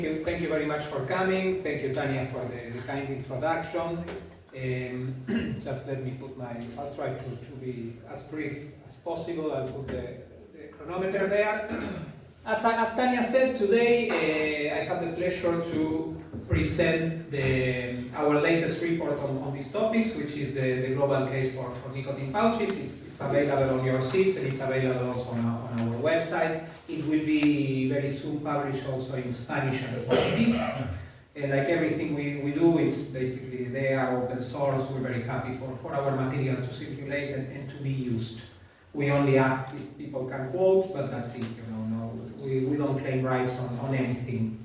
Thank you very much for coming. Thank you, Tanya, for the kind introduction. Just let me put I'll try to be as brief as possible. I'll put the chronometer there. As Tanya said, today I have the pleasure to present our latest report on these topics, which is the global case for nicotine pouches. It's available on your seats and it's available also on our website. It will be very soon published also in Spanish and Portuguese. And like everything we do, it's basically they are open source. We're very happy for our material to circulate and to be used. We only ask if people can quote, but that's it. We don't claim rights on anything.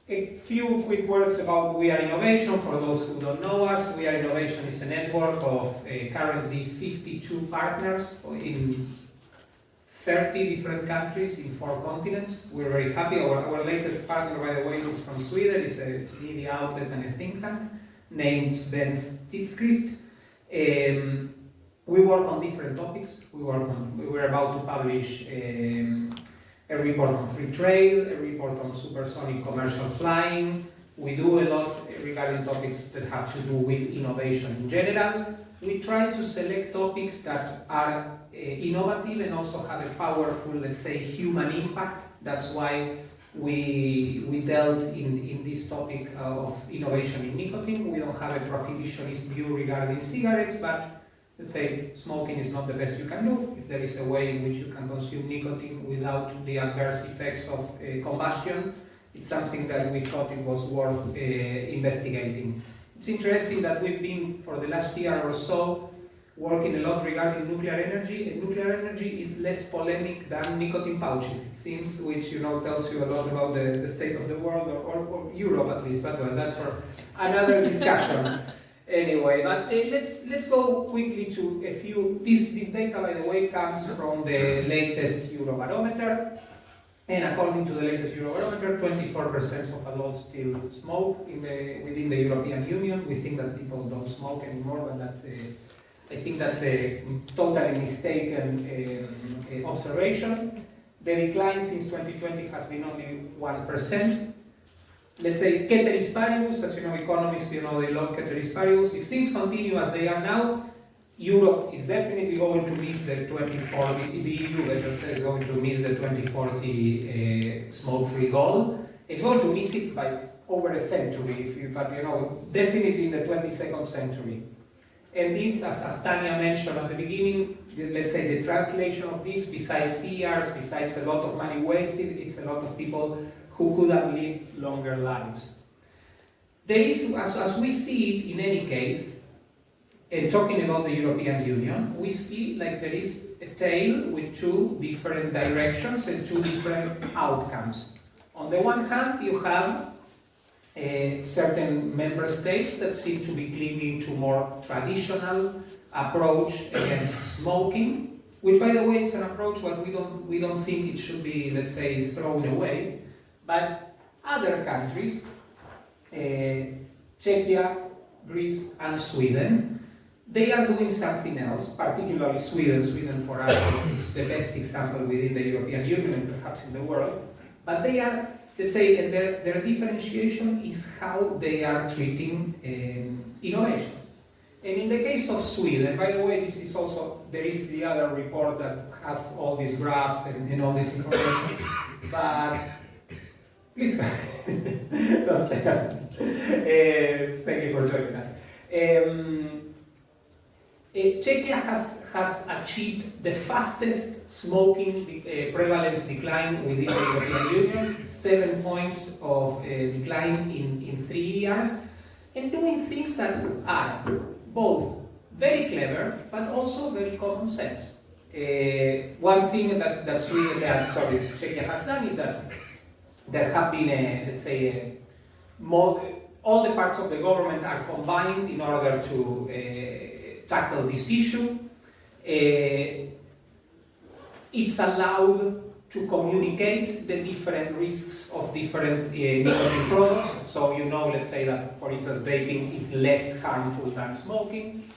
A few quick words about We Are Innovation. For those who don't know us, We Are Innovation is a network of currently 52 partners in 30 different countries in 4 continents. We're very happy. Our latest partner, by the way, is from Sweden. It's a media outlet and a think tank named Svensk Tidskrift. We work on different topics. We're about to publish a report on free trade, a report on supersonic commercial flying. We do a lot regarding topics that have to do with innovation in general. We try to select topics that are innovative and also have a powerful, let's say, human impact. That's why we dealt in this topic of innovation in nicotine. We don't have a prohibitionist view regarding cigarettes, but let's say smoking is not the best you can do. If there is a way in which you can consume nicotine without the adverse effects of combustion, it's something that we thought it was worth investigating. It's interesting that we've been, for the last year or so, working a lot regarding nuclear energy, and nuclear energy is less polemic than nicotine pouches, it seems, which tells you a lot about the state of the world, or Europe at least, but well, that's for another discussion. Anyway, but let's go quickly to a few. This data, by the way, comes from the latest Eurobarometer, and according to the latest Eurobarometer, 24% of adults still smoke within the European Union. We think that people don't smoke anymore, but I think that's a totally mistaken observation. The decline since 2020 has been only 1%. Let's say ceteris paribus, as you know, economists, they love ceteris paribus. If things continue as they are now, Europe is definitely going to miss the 2040, the EU, better said, is going to miss the 2040 smoke-free goal. It's going to miss it by over a century, but definitely in the 22nd century. And this, as Tanya mentioned at the beginning, let's say the translation of this, besides years, besides a lot of money wasted, it's a lot of people who could have lived longer lives. There is, as we see it in any case, and talking about the European Union, we see like there is a tale with 2 different directions and 2 different outcomes. On the one hand, you have certain member states that seem to be clinging to more traditional approach against smoking, which, by the way, it's an approach that we don't think it should be, let's say, thrown away. But other countries, Czechia, Greece, and Sweden, they are doing something else, particularly Sweden. Sweden for us is the best example within the European Union and perhaps in the world. But they are, let's say, and their differentiation is how they are treating innovation. And in the case of Sweden, by the way, this is also, there is the other report that has all these graphs and all this information, but please, don't stay up. Thank you for joining us. Czechia has achieved the fastest smoking prevalence decline within the European Union, 7 points of decline in 3 years, and doing things that are both very clever but also very common sense. One thing that Czechia has done is that there have been all the parts of the government are combined in order to tackle this issue. It's allowed to communicate the different risks of different nicotine products. So let's say that, for instance, vaping is less harmful than smoking.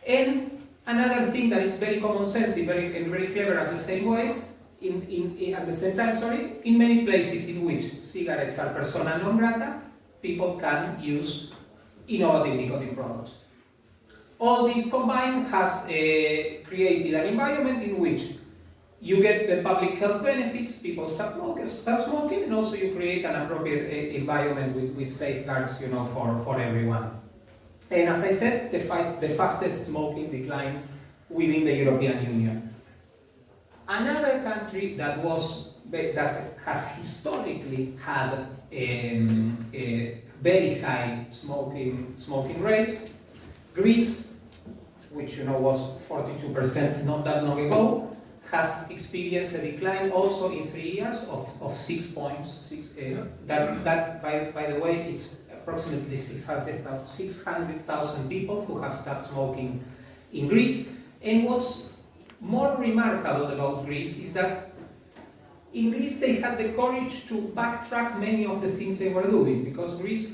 And another thing that is very common sense and very clever at the same way at the same time, in many places in which cigarettes are persona non grata, people can use innovative nicotine products. All this combined has created an environment in which you get the public health benefits, people stop smoking, and also you create an appropriate environment with safeguards, for everyone. And as I said, the fastest smoking decline within the European Union. Another country that has historically had very high smoking rates, Greece, which was 42% not that long ago, has experienced a decline also in 3 years of 6 points. That by the way, it's approximately 600,000 people who have stopped smoking in Greece. And what's more remarkable about Greece is that in Greece they had the courage to backtrack many of the things they were doing, because Greece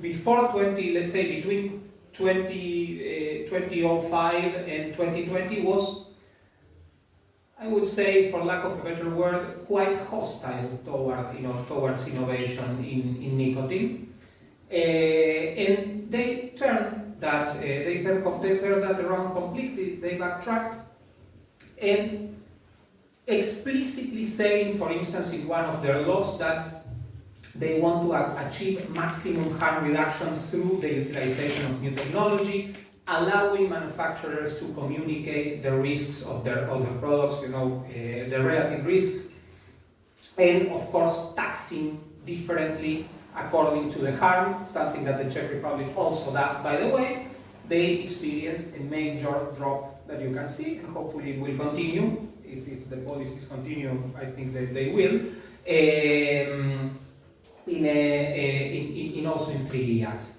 before 20, let's say between 2005 and 2020 was, I would say, for lack of a better word, quite hostile towards innovation in nicotine, and they turned that around completely. They backtracked and explicitly saying, for instance, in one of their laws that they want to achieve maximum harm reduction through the utilization of new technology, allowing manufacturers to communicate the risks of their products, the relative risks, and of course taxing differently according to the harm, something that the Czech Republic also does, by the way. They experienced a major drop that you can see, and hopefully it will continue. If the policies continue, I think that they will. Also in 3 years.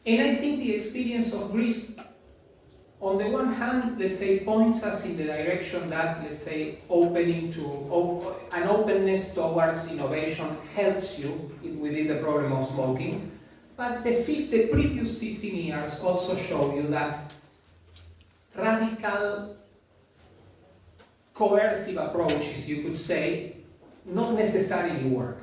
And I think the experience of Greece, on the one hand, let's say, points us in the direction that, let's say, an openness towards innovation helps you within the problem of smoking. But the previous 15 years also show you that radical, coercive approaches, you could say, not necessarily work.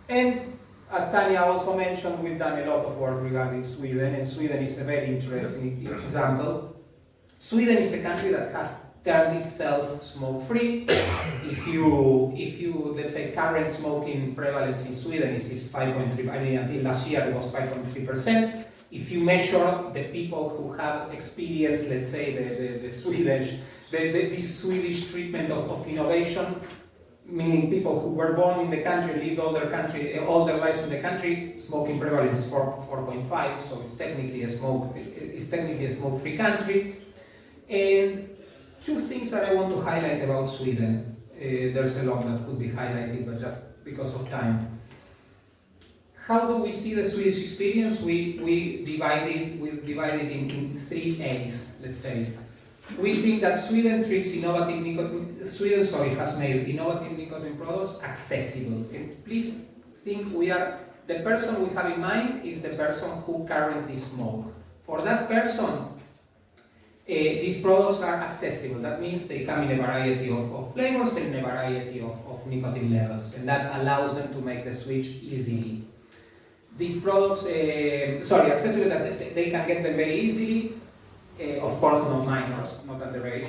And as Tanya also mentioned, we've done a lot of work regarding Sweden, and Sweden is a very interesting example. Sweden is a country that has turned itself smoke-free. If you, let's say, current smoking prevalence in Sweden is 5.3, I mean, until last year it was 5.3%. If you measure the people who have experienced, let's say, this Swedish treatment of innovation, meaning people who were born in the country, lived all their lives in the country, smoking prevalence 4.5, so it's technically a smoke-free country. And two things that I want to highlight about Sweden. There's a lot that could be highlighted, but just because of time. How do we see the Swedish experience? We divide it in 3 A's, let's say. We think that Sweden has made innovative nicotine products accessible. And please think the person we have in mind is the person who currently smokes. For that person, these products are accessible. That means they come in a variety of flavors and a variety of nicotine levels, and that allows them to make the switch easily. These products, accessible, that they can get them very easily. Of course, not minors, not underage.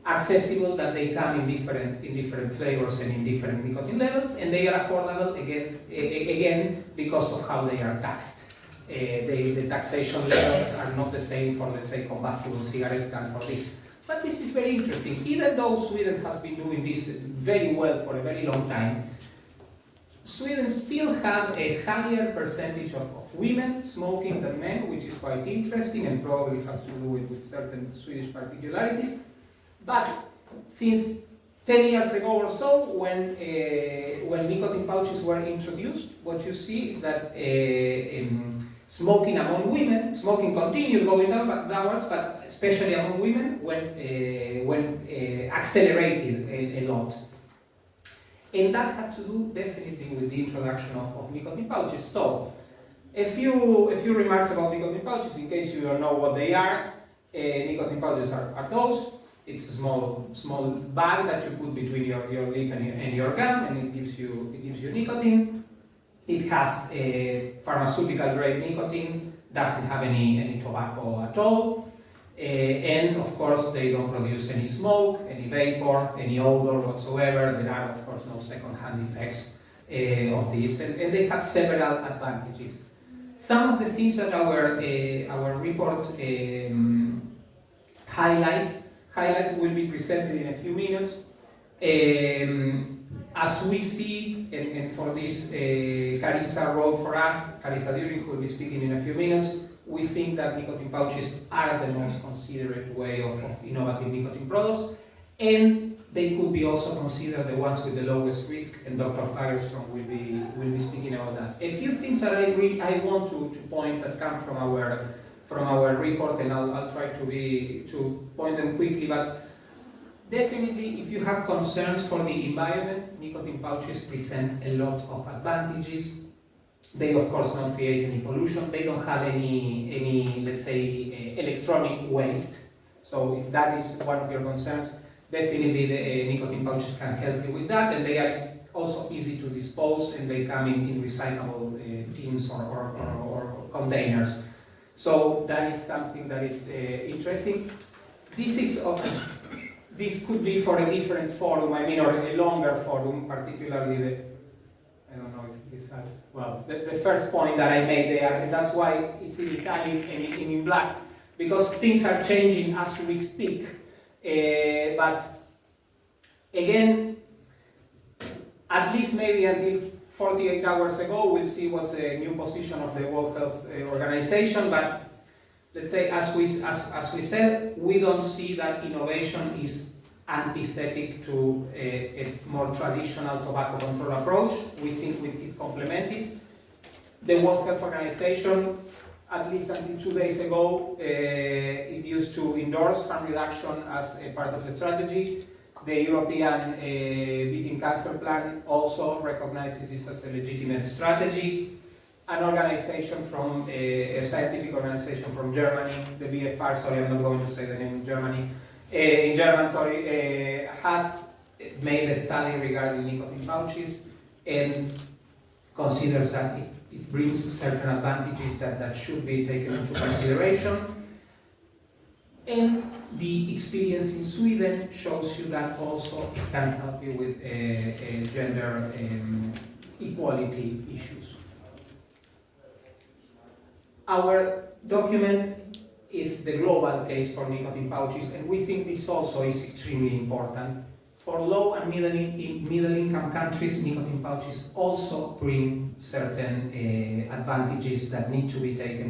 Accessible, that they come in different flavors and in different nicotine levels, and they are affordable again because of how they are taxed. The taxation levels are not the same for, let's say, combustible cigarettes than for this. But this is very interesting. Even though Sweden has been doing this very well for a very long time, Sweden still has a higher percentage of women smoking than men, which is quite interesting and probably has to do with certain Swedish particularities. But since 10 years ago or so, when nicotine pouches were introduced, what you see is that smoking among women, smoking continued going downwards, but especially among women, accelerated a lot. And that had to do definitely with the introduction of nicotine pouches. So, a few remarks about nicotine pouches, in case you don't know what they are. Nicotine pouches are those. It's a small bag that you put between your lip and your gum, and it gives you nicotine. It has a pharmaceutical grade nicotine, doesn't have any tobacco at all, and of course they don't produce any smoke, any vapor, any odor whatsoever. There are of course no second-hand effects of this, and they have several advantages. Some of the things that our report highlights will be presented in a few minutes. As we see, and for this Carissa wrote for us, Carissa During, who will be speaking in a few minutes, we think that nicotine pouches are the most considerate way of innovative nicotine products, and they could be also considered the ones with the lowest risk, and Dr. Fagerström will be speaking about that. A few things that I want to point that come from our report, and I'll try to point them quickly, but definitely if you have concerns for the environment, nicotine pouches present a lot of advantages. They of course don't create any pollution, they don't have any let's say electronic waste. So if that is one of your concerns, definitely the nicotine pouches can help you with that, and they are also easy to dispose, and they come in recyclable tins or containers. So that is something that is interesting. This could be for a different forum, or a longer forum, particularly I don't know if this has, well, the first point that I made there, and that's why it's in italic and in black, because things are changing as we speak. But again, at least maybe until 48 hours ago, we'll see what's the new position of the World Health Organization, but let's say, as we said, we don't see that innovation is antithetic to a more traditional tobacco control approach. We think it complemented. The World Health Organization, at least until 2 days ago, it used to endorse harm reduction as a part of the strategy. The European Beating Cancer Plan also recognizes this as a legitimate strategy. An organization from, a scientific organization from Germany, the BFR, sorry, I'm not going to say the name in German, has made a study regarding nicotine pouches and considers that it brings certain advantages that should be taken into consideration. And the experience in Sweden shows you that also it can help you with gender equality issues. Our document is the global case for nicotine pouches, and we think this also is extremely important. For low and middle income countries, nicotine pouches also bring certain advantages that need to be taken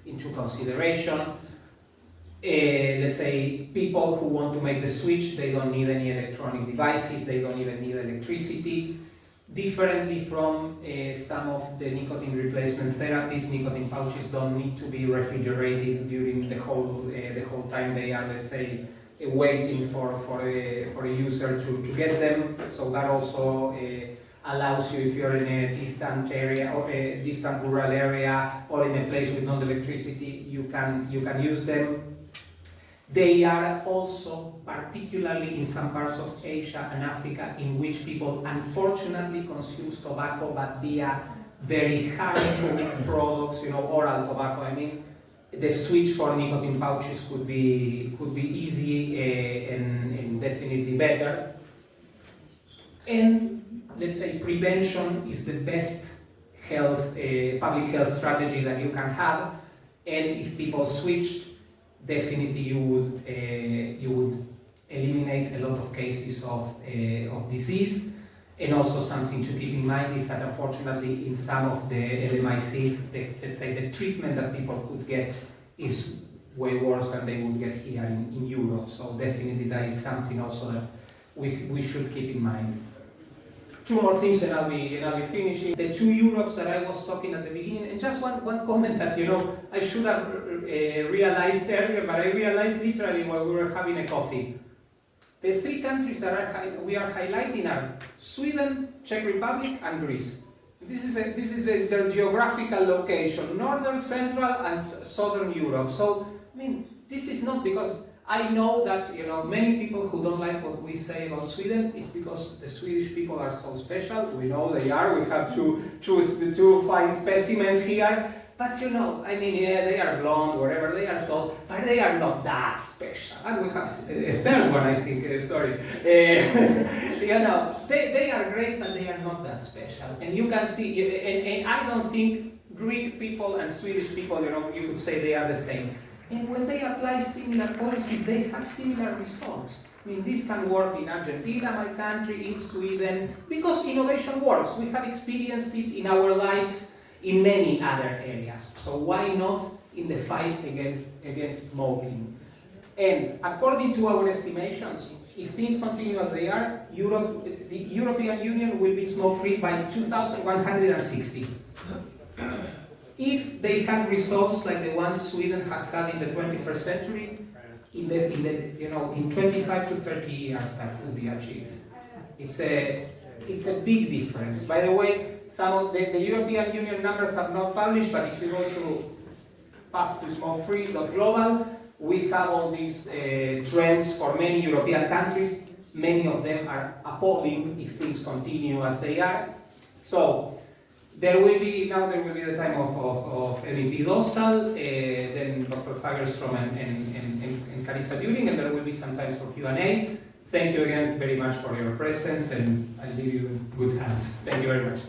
into consideration. Let's say people who want to make the switch, they don't need any electronic devices, they don't even need electricity. Differently from some of the nicotine replacement therapies, nicotine pouches don't need to be refrigerated during the whole time they are, let's say, waiting for a user to get them. So that also allows you, if you're in a distant area or a distant rural area or in a place with no electricity, you can use them. They are also, particularly in some parts of Asia and Africa, in which people unfortunately consume tobacco, but via very harmful products, oral tobacco. I mean, the switch for nicotine pouches could be easy and definitely better. And let's say prevention is the best public health strategy that you can have. And if people switched, definitely you would eliminate a lot of cases of disease. And also something to keep in mind is that unfortunately in some of the LMICs, let's say the treatment that people could get is way worse than they would get here in Europe. So definitely that is something also that we should keep in mind. Two more things and I'll be finishing. The 2 Europes that I was talking at the beginning, and just one comment that I should have realized earlier, but I realized literally while we were having a coffee. The 3 countries that we are highlighting are Sweden, Czech Republic, and Greece. This is their geographical location: Northern, Central, and Southern Europe. So I mean, this is not because I know that many people who don't like what we say about Sweden, it's because the Swedish people are so special. We know they are. We have to choose the two fine specimens here. But I mean, yeah, they are blonde, whatever, they are tall, but they are not that special. And we have a third one, I think, sorry. They are great, but they are not that special. And you can see, and I don't think Greek people and Swedish people, you could say they are the same. And when they apply similar policies, they have similar results. I mean, this can work in Argentina, my country, in Sweden, because innovation works. We have experienced it in our lives in many other areas. So why not in the fight against smoking? And according to our estimations, if things continue as they are, the European Union will be smoke-free by 2160. If they had results like the ones Sweden has had in the 21st century, in 25 to 30 years that will be achieved. It's a big difference. By the way, some of the European Union numbers have not published, but if you go to path2smoke-free.global, we have all these trends for many European countries. Many of them are appalling if things continue as they are. So there will be the time of MEP Dostal, then Dr. Fagerstrom and Carissa During, and there will be some time for Q&A. Thank you again very much for your presence, and I leave you in good hands. Thank you very much.